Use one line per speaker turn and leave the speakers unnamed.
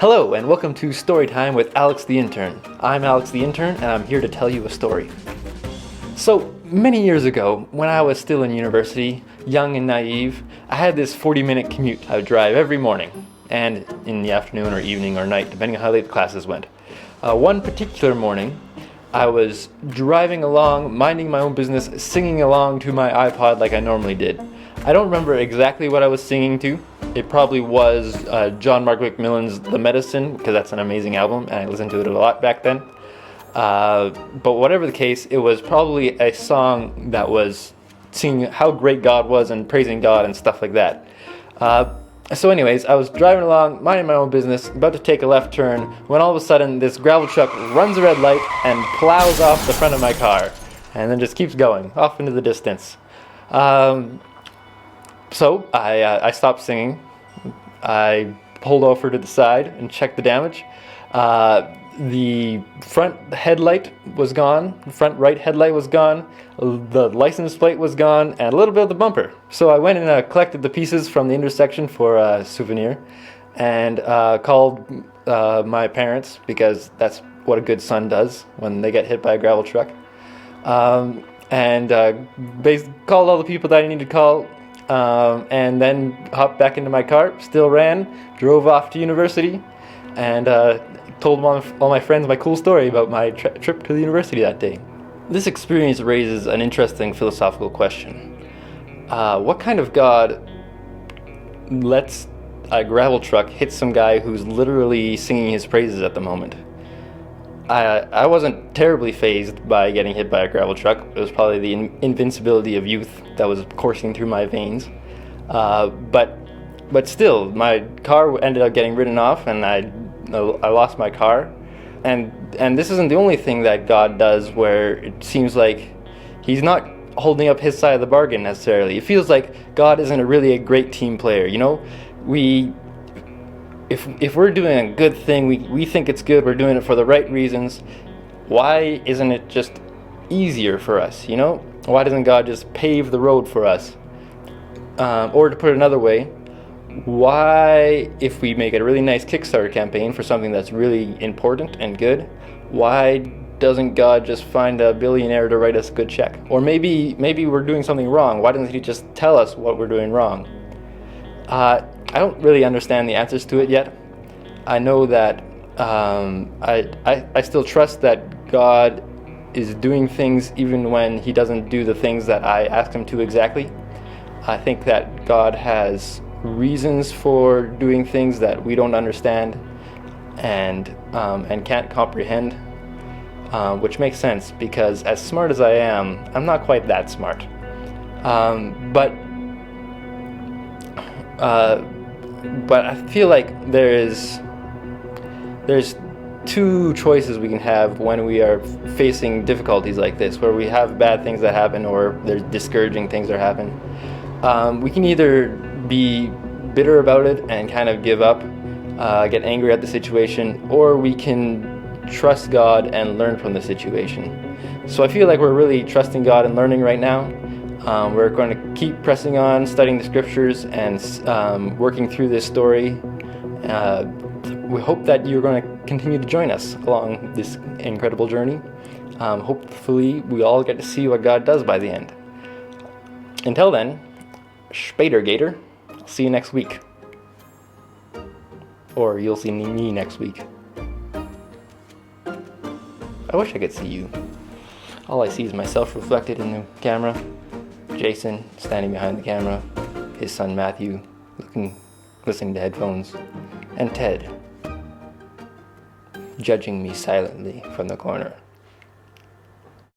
Hello and welcome to Storytime with Alex the Intern. I'm Alex the Intern and I'm here to tell you a story. So, many years ago, when I was still in university, young and naive, I had this 40-minute commute I would drive every morning, and in the afternoon or evening or night, depending on how late the classes went. One particular morning, I was driving along, minding my own business, singing along to my iPod like I normally did. I don't remember exactly what I was singing to. It probably was John Mark McMillan's The Medicine, because that's an amazing album, and I listened to it a lot back then. But whatever the case, it was probably a song that was singing how great God was and praising God and stuff like that. So anyways, I was driving along, minding my own business, about to take a left turn, when all of a sudden this gravel truck runs a red light and plows off the front of my car, and then just keeps going, off into the distance. So I stopped singing. I pulled over to the side and checked the damage. The front headlight was gone, the front right headlight was gone, the license plate was gone, and a little bit of the bumper. So I went and collected the pieces from the intersection for a souvenir, and called my parents, because that's what a good son does when they get hit by a gravel truck. And called all the people that I needed to call, and then hopped back into my car, still ran, drove off to university, and told all my friends my cool story about my trip to the university that day. This experience raises an interesting philosophical question. What kind of God lets a gravel truck hit some guy who's literally singing his praises at the moment? I wasn't terribly fazed by getting hit by a gravel truck. It was probably the invincibility of youth that was coursing through my veins. But still, my car ended up getting ridden off, and I lost my car. And this isn't the only thing that God does where it seems like He's not holding up His side of the bargain necessarily. It feels like God isn't really a great team player. You know, If we're doing a good thing, we think it's good, we're doing it for the right reasons, why isn't it just easier for us, you know? Why doesn't God just pave the road for us? Or to put it another way, why, if we make a really nice Kickstarter campaign for something that's really important and good, why doesn't God just find a billionaire to write us a good check? Or maybe we're doing something wrong. Why doesn't He just tell us what we're doing wrong? I don't really understand the answers to it yet. I know that I still trust that God is doing things even when He doesn't do the things that I ask Him to exactly. I think that God has reasons for doing things that we don't understand and can't comprehend, which makes sense because as smart as I am, I'm not quite that smart. But I feel like there's two choices we can have when we are facing difficulties like this, where we have bad things that happen or there's discouraging things that happen. We can either be bitter about it and kind of give up, get angry at the situation, or we can trust God and learn from the situation. So I feel like we're really trusting God and learning right now. We're going to keep pressing on, studying the scriptures, and working through this story. We hope that you're going to continue to join us along this incredible journey. Hopefully, we all get to see what God does by the end. Until then, Spader Gator. See you next week. Or you'll see me next week. I wish I could see you. All I see is myself reflected in the camera. Jason standing behind the camera, his son Matthew listening to headphones, and Ted judging me silently from the corner.